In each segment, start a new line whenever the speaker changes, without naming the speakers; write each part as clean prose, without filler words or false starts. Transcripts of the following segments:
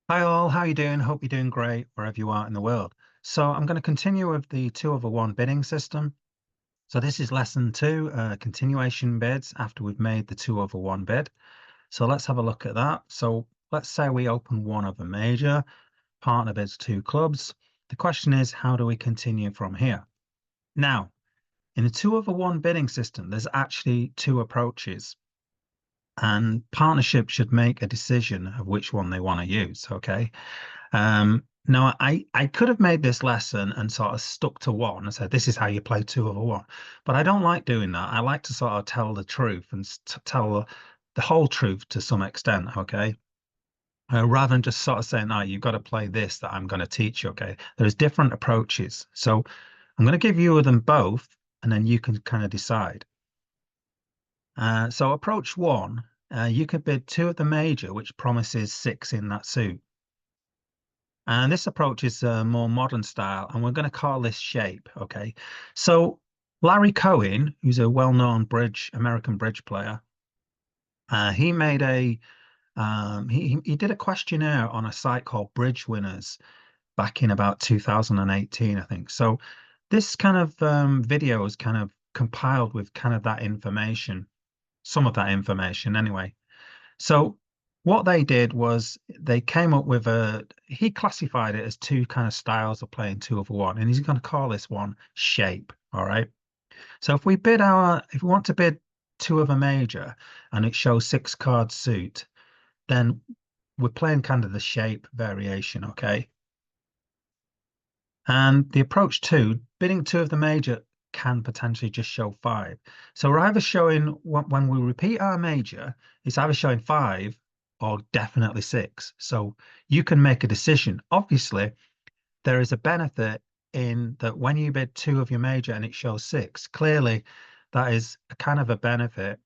Hi all, how you doing? Hope you're doing great wherever you are in the world. So I'm going to continue with the 2 over 1 bidding system. So this is lesson two, continuation bids after we've made the 2 over 1 bid. So let's have a look at that. So let's say we open one of a major, partner bids two clubs. The question is, how do we continue from here? Now, in the 2 over 1 bidding system, there's actually two approaches. And partnership should make a decision of which one they want to use. Okay. Now I could have made this lesson and sort of stuck to one and said, this is how you play 2 over 1. But I don't like doing that. I like to sort of tell the truth and tell the whole truth to some extent. Okay. Rather than just sort of saying, oh, you've got to play this that I'm going to teach you. Okay. There's different approaches. So I'm going to give you them both and then you can kind of decide. So approach one, you could bid two of the major, which promises six in that suit. And this approach is a more modern style, and we're going to call this shape. Okay. So Larry Cohen, who's a well-known American bridge player, he made he did a questionnaire on a site called Bridge Winners back in about 2018, I think. So this kind of video is kind of compiled with kind of that information, some of that information anyway. So what they did was they came up with he classified it as two kind of styles of playing 2 over 1, and he's going to call this one shape. All right. So if we want to bid two of a major and it shows 6 card suit, then we're playing kind of the shape variation. Okay. And the approach two, bidding two of the major can potentially just show 5. So we're either showing, when we repeat our major, it's either showing 5 or definitely 6. So you can make a decision. Obviously, there is a benefit in that when you bid two of your major and it shows 6, clearly that is a kind of a benefit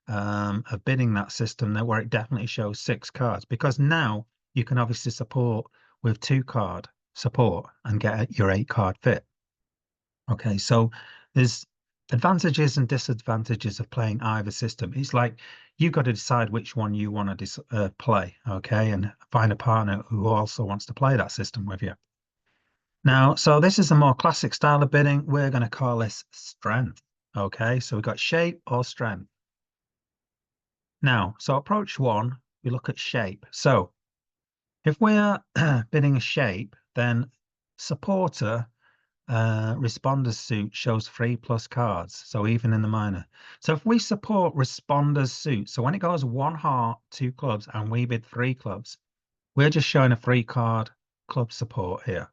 of bidding that system where it definitely shows 6 cards, because now you can obviously support with 2 card support and get your 8 card fit. Okay, so there's advantages and disadvantages of playing either system. It's like you've got to decide which one you want to play, okay, and find a partner who also wants to play that system with you. Now, so this is a more classic style of bidding. We're going to call this strength. Okay, so we've got shape or strength. Now, so approach one, we look at shape. So if we're bidding a shape, then supporter responder's suit shows 3+ cards, so even in the minor. So if we support responder's suit, so when it goes 1 heart, 2 clubs, and we bid 3 clubs, we're just showing a 3 card club support here.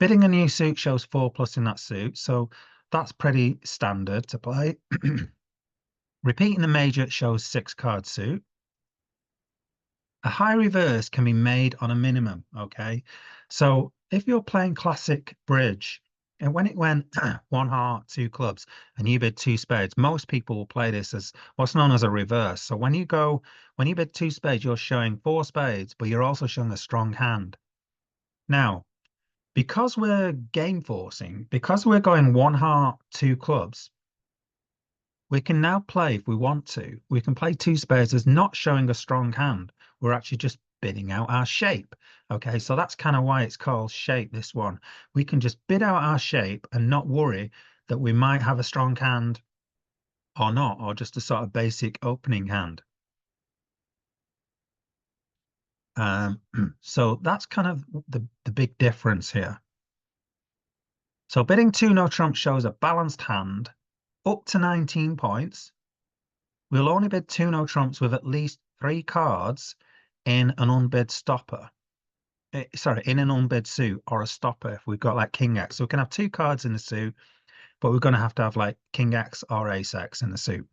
Bidding a new suit shows 4+ in that suit, so that's pretty standard to play. Repeating the major shows 6 card suit. A high reverse can be made on a minimum, okay? So if you're playing classic bridge, and when it went 1 heart, 2 clubs, and you bid 2 spades, most people will play this as what's known as a reverse. So when you bid 2 spades, you're showing 4 spades, but you're also showing a strong hand. Now, because we're game forcing, because we're going 1 heart, 2 clubs, we can now play, if we want to, we can play 2 spades as not showing a strong hand. We're actually just bidding out our shape. Okay, so that's kind of why it's called shape, this one. We can just bid out our shape and not worry that we might have a strong hand or not, or just a sort of basic opening hand. So that's kind of the big difference here. So bidding two no trump shows a balanced hand up to 19 points. We'll only bid two no trumps with at least 3 cards in an unbid stopper. Sorry, in an unbid suit or a stopper if we've got like King X. So we can have 2 cards in the suit, but we're going to have like King X or Ace X in the suit.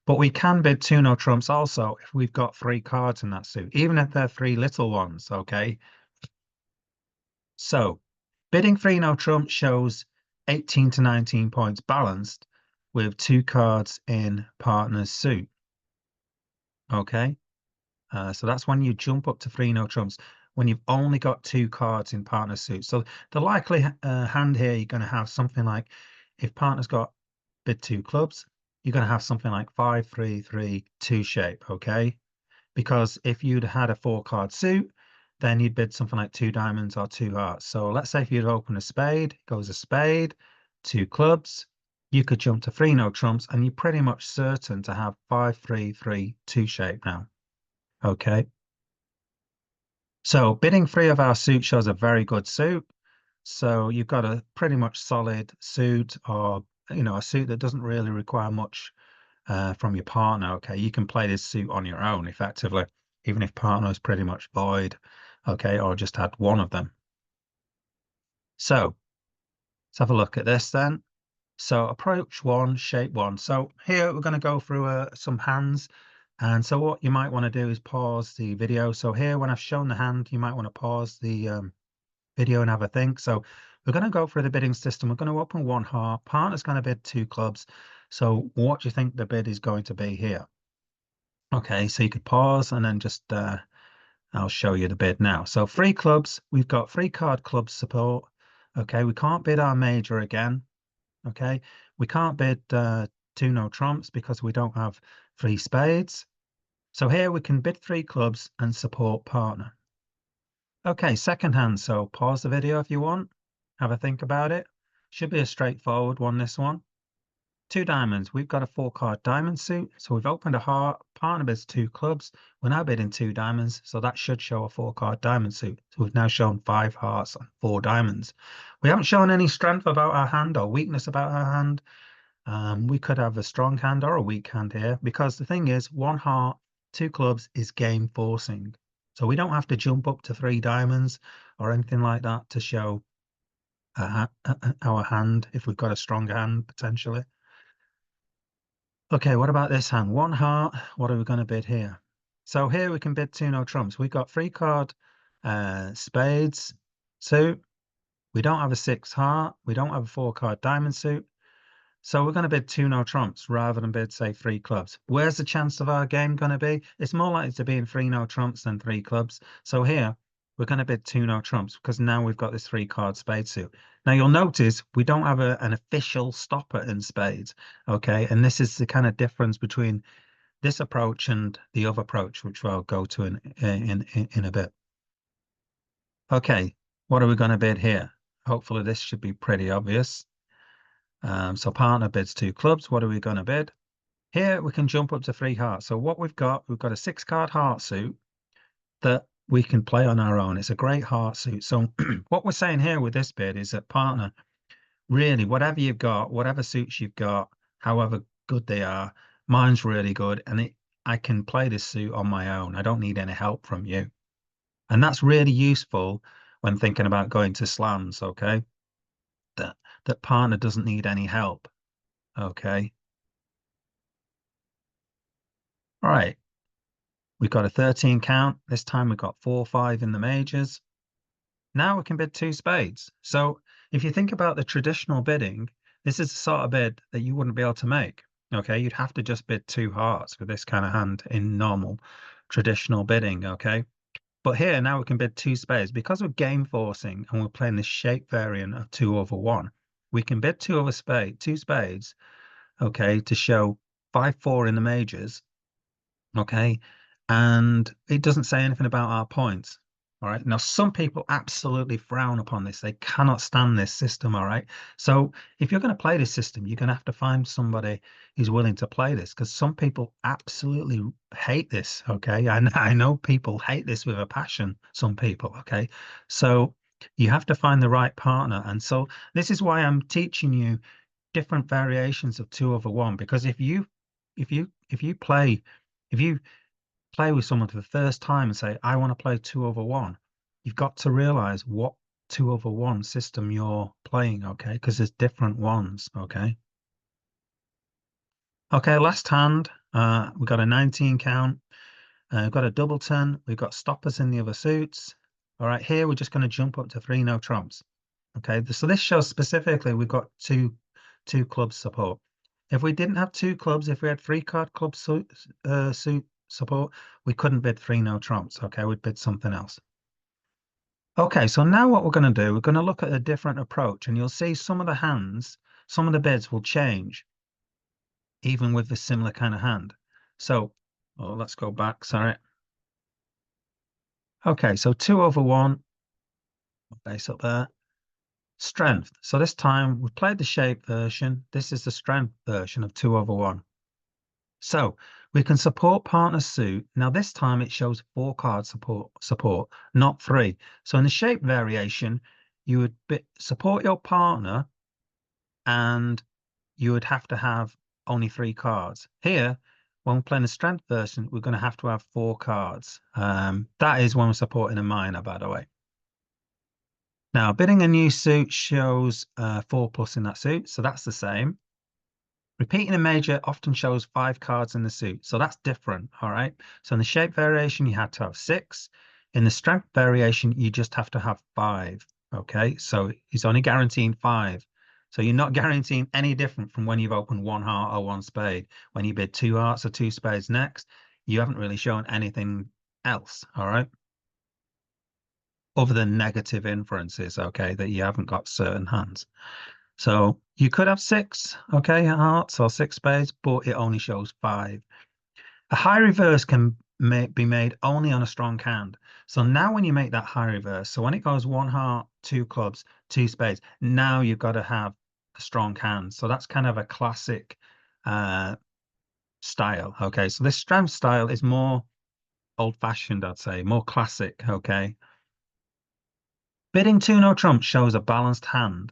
But we can bid two no trumps also if we've got 3 cards in that suit, even if they're 3 little ones, okay? So bidding 3 no trumps shows 18 to 19 points balanced with 2 cards in partner's suit, okay? So that's when you jump up to 3 no trumps when you've only got 2 cards in partner suit. So the likely hand here, you're going to have something like, if partner's got bid 2 clubs, you're going to have something like 5, 3, 3, 2 shape. Okay. because if you'd had a 4-card suit, then you'd bid something like 2 diamonds or 2 hearts. So let's say if you'd open a spade, it goes a spade, 2 clubs, you could jump to 3 no trumps, and you're pretty much certain to have 5-3-3-2 shape now. Okay. So bidding 3 of our suit shows a very good suit. So you've got a pretty much solid suit, or a suit that doesn't really require much from your partner. Okay, you can play this suit on your own effectively, even if partner is pretty much void, okay, or just had one of them. So let's have a look at this then. So approach 1, shape 1. So here we're going to go through some hands. And so what you might want to do is pause the video. So here, when I've shown the hand, you might want to pause the video and have a think. So we're going to go through the bidding system. We're going to open 1 heart. Partner's going to bid 2 clubs. So what do you think the bid is going to be here? Okay, so you could pause and then just I'll show you the bid now. So 3 clubs, we've got 3 card club support. Okay, we can't bid our major again. Okay, we can't bid 2 no trumps because we don't have 3 spades. So here we can bid 3 clubs and support partner. Okay, second hand. So pause the video if you want. Have a think about it. Should be a straightforward one, this one. 2 diamonds. We've got a 4-card diamond suit. So we've opened a heart. Partner bids 2 clubs. We're now bidding 2 diamonds. So that should show a 4-card diamond suit. So we've now shown 5 hearts and 4 diamonds. We haven't shown any strength about our hand or weakness about our hand. We could have a strong hand or a weak hand here, because the thing is, 1 heart, 2 clubs is game forcing. So we don't have to jump up to 3 diamonds or anything like that to show our hand if we've got a strong hand potentially. Okay, what about this hand? 1 heart. What are we going to bid here? So here we can bid 2 no trumps. We've got 3 card spades suit. We don't have a 6 heart. We don't have a 4-card diamond suit. So we're going to bid 2 no trumps rather than bid, say, 3 clubs. Where's the chance of our game going to be? It's more likely to be in 3 no trumps than 3 clubs. So here we're going to bid 2 no trumps because now we've got this 3-card spade suit. Now you'll notice we don't have an official stopper in spades. Okay, and this is the kind of difference between this approach and the other approach, which I'll go to in a bit. Okay, what are we going to bid here? Hopefully this should be pretty obvious. So partner bids 2 clubs. What are we going to bid? Here we can jump up to 3 hearts. So what we've got a 6-card heart suit that we can play on our own. It's a great heart suit. So what we're saying here with this bid is that partner, really, whatever you've got, whatever suits you've got, however good they are, mine's really good, and I can play this suit on my own. I don't need any help from you. And that's really useful when thinking about going to slams, okay? That partner doesn't need any help. Okay. All right. We've got a 13 count. This time we've got 4, 5 in the majors. Now we can bid 2 spades. So if you think about the traditional bidding, this is the sort of bid that you wouldn't be able to make. Okay. You'd have to just bid 2 hearts with this kind of hand in normal traditional bidding. Okay. But here now we can bid 2 spades because we're game forcing and we're playing this shape variant of 2/1. We can bid 2 spades, okay, to show 5-4 in the majors, okay, and it doesn't say anything about our points. All right. Now, some people absolutely frown upon this. They cannot stand this system. All right. So if you're going to play this system, you're going to have to find somebody who's willing to play this, because some people absolutely hate this. Okay. I know people hate this with a passion. Some people. Okay. So you have to find the right partner. And so this is why I'm teaching you different variations of 2/1, because if you play with someone for the first time and say, I want to play 2/1, you've got to realize what 2/1 system you're playing, okay? Because there's different ones, okay? Okay, last hand, we've got a 19 count, we've got a double 10, we've got stoppers in the other suits. All right, here we're just going to jump up to 3 no trumps. Okay, so this shows specifically we've got two clubs support. If we didn't have 2 clubs, if we had 3-card club suit support, we couldn't bid 3 no trumps. Okay, we'd bid something else. Okay, so now what we're going to do, we're going to look at a different approach, and you'll see some of the hands, some of the bids will change, even with the similar kind of hand. So, let's go back. Sorry. Okay, so 2/1, base up there. Strength. So this time we played the shape version. This is the strength version of 2/1. So we can support partner suit. Now this time it shows 4 card support, not 3. So in the shape variation, you would support your partner and you would have to have only 3 cards. Here, when we're playing the strength version, we're going to have 4 cards. That is when we're supporting a minor, by the way. Now, bidding a new suit shows 4+ in that suit, so that's the same. Repeating a major often shows 5 cards in the suit, so that's different, all right? So in the shape variation, you had to have 6. In the strength variation, you just have to have 5, okay? So he's only guaranteeing 5. So you're not guaranteeing any different from when you've opened 1 heart or 1 spade. When you bid 2 hearts or 2 spades next, you haven't really shown anything else, all right? Other than negative inferences, okay, that you haven't got certain hands. So you could have 6, okay, hearts or 6 spades, but it only shows 5. A high reverse can be made only on a strong hand. So now when you make that high reverse, so when it goes 1 heart, 2 clubs, 2 spades, now you've got to have a strong hand. So that's kind of a classic style, okay? So this strength style is more old-fashioned, I'd say, more classic, okay? Bidding 2 no trump shows a balanced hand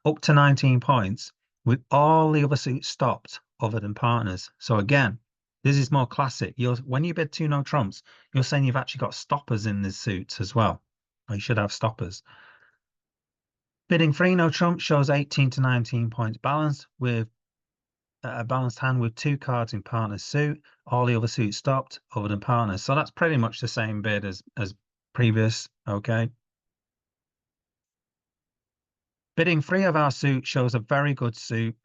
up to 19 points with all the other suits stopped other than partners. So again, this is more classic. When you bid 2 no trumps, you're saying you've actually got stoppers in the suits as well. Or you should have stoppers. Bidding 3 no trump shows 18 to 19 points balanced with a balanced hand with 2 cards in partner's suit. All the other suits stopped other than partners. So that's pretty much the same bid as previous, okay? Bidding 3 of our suit shows a very good suit.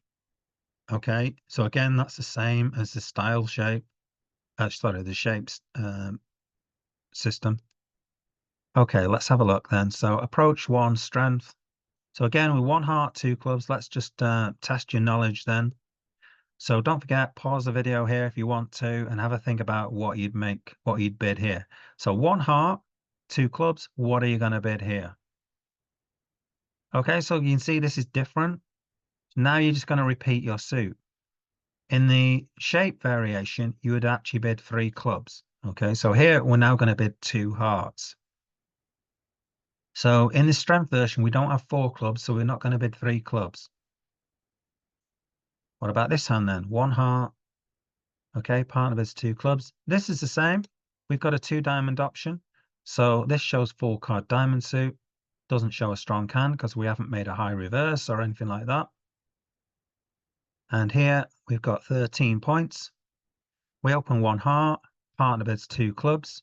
Okay, so again, that's the same as the style shape. Sorry, the shapes system. Okay, let's have a look then. So approach 1, strength. So again, with 1 heart, 2 clubs, let's just test your knowledge then. So don't forget, pause the video here if you want to and have a think about what you'd bid here. So 1 heart, 2 clubs, what are you going to bid here? Okay, so you can see this is different. Now you're just going to repeat your suit. In the shape variation, you would actually bid 3 clubs. Okay, so here we're now going to bid 2 hearts. So in the strength version, we don't have 4 clubs, so we're not going to bid 3 clubs. What about this hand then? 1 heart. Okay, partner bids 2 clubs. This is the same. We've got a 2 diamond option. So this shows 4 card diamond suit. Doesn't show a strong hand because we haven't made a high reverse or anything like that. And here we've got 13 points. We open 1 heart, partner bids 2 clubs.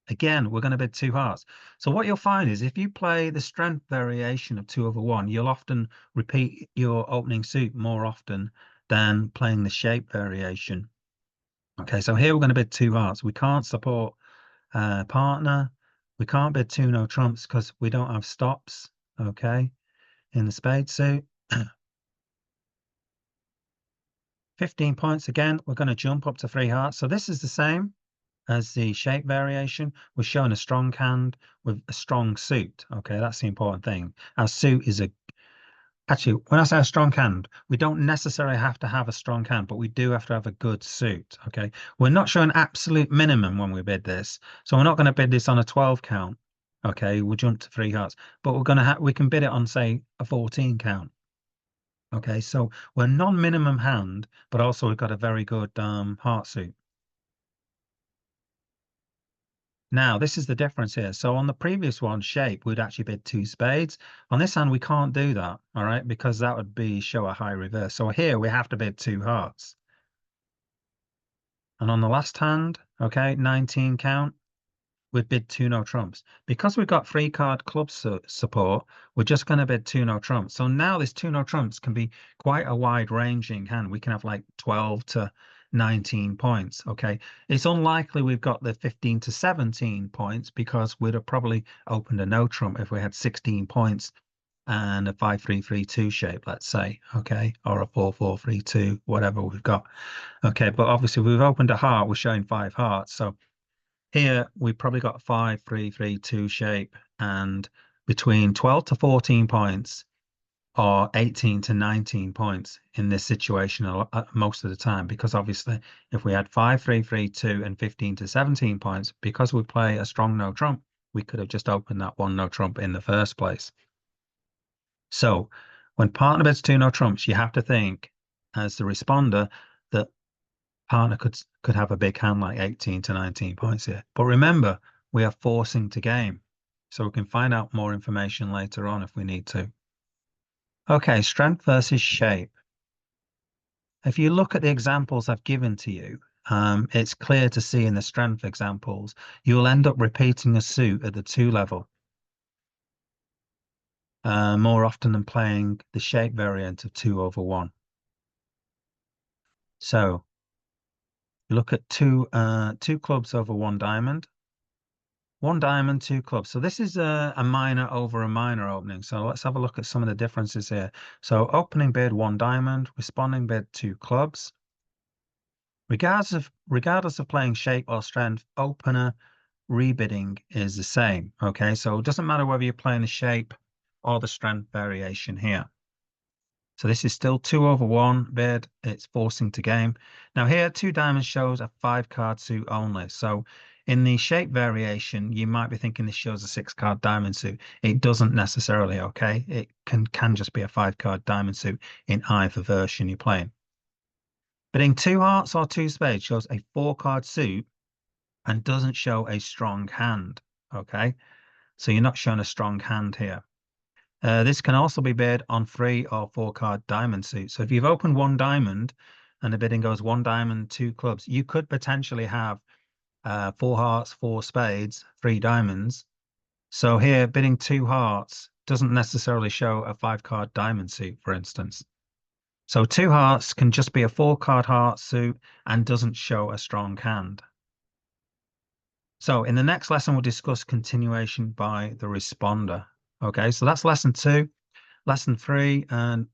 Again, we're going to bid 2 hearts. So what you'll find is if you play the strength variation of 2/1, you'll often repeat your opening suit more often than playing the shape variation. Okay, so here we're going to bid 2 hearts. We can't support partner. We can't bid 2 no trumps because we don't have stops, okay, in the spade suit. 15 points again, we're going to jump up to 3 hearts. So this is the same as the shape variation. We're showing a strong hand with a strong suit. Okay, that's the important thing. Our suit is actually, when I say a strong hand, we don't necessarily have to have a strong hand, but we do have to have a good suit. Okay, we're not showing absolute minimum when we bid this. So we're not going to bid this on a 12 count. Okay, we'll jump to 3 hearts, but we can bid it on, say, a 14 count. Okay, so we're non-minimum hand, but also we've got a very good heart suit. Now, this is the difference here. So on the previous one, shape, we'd actually bid 2 spades. On this hand, we can't do that, all right, because that would show a high reverse. So here we have to bid 2 hearts. And on the last hand, okay, 19 count, we'd bid 2 no trumps. Because we've got 3 card club support, we're just going to bid 2 no trumps. So now this 2 no trumps can be quite a wide ranging hand. We can have like 12 to 19 points. Okay, it's unlikely we've got the 15 to 17 points because we'd have probably opened a no trump if we had 16 points and a 5-3-3-2 shape, let's say, okay, or a 4-4-3-2, whatever we've got. Okay, but obviously we've opened a heart, we're showing 5 hearts, so Here, we've probably got 5-3-3-2 shape, and between 12 to 14 points or 18 to 19 points in this situation most of the time, because obviously if we had 5-3-3-2 and 15 to 17 points, because we play a strong no trump, we could have just opened that one no trump in the first place. So when partner bets two no trumps, you have to think as the responder that partner could have a big hand like 18 to 19 points here. But remember, we are forcing to game, so we can find out more information later on if we need to. Okay, strength versus shape. If you look at the examples I've given to you, it's clear to see in the strength examples, you'll end up repeating a suit at the 2 level more often than playing the shape variant of 2/1. So you look at two clubs over 1 diamond, 1 diamond, 2 clubs. So this is a minor over a minor opening. So let's have a look at some of the differences here. So opening bid 1 diamond, responding bid 2 clubs. Regardless of playing shape or strength, opener rebidding is the same. Okay, so it doesn't matter whether you're playing the shape or the strength variation here. So this is still 2/1 bid. It's forcing to game. Now here, 2 diamonds shows a 5-card suit only. So in the shape variation, you might be thinking this shows a 6-card diamond suit. It doesn't necessarily. Okay, it can just be a 5-card diamond suit in either version you're playing. Bidding 2 hearts or 2 spades shows a 4-card suit and doesn't show a strong hand. Okay, so you're not showing a strong hand here. This can also be bid on 3 or 4-card diamond suits. So if you've opened 1 diamond and the bidding goes 1 diamond, 2 clubs, you could potentially have 4 hearts, 4 spades, 3 diamonds. So here, bidding 2 hearts doesn't necessarily show a 5-card diamond suit, for instance. So 2 hearts can just be a 4-card heart suit and doesn't show a strong hand. So in the next lesson, we'll discuss continuation by the responder. Okay, so that's lesson 2. Lesson 3, and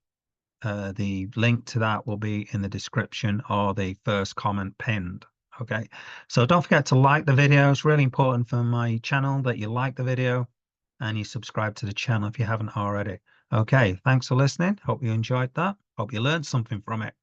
the link to that will be in the description or the first comment pinned. Okay, so don't forget to like the video. It's really important for my channel that you like the video and you subscribe to the channel if you haven't already. Okay, thanks for listening. Hope you enjoyed that. Hope you learned something from it.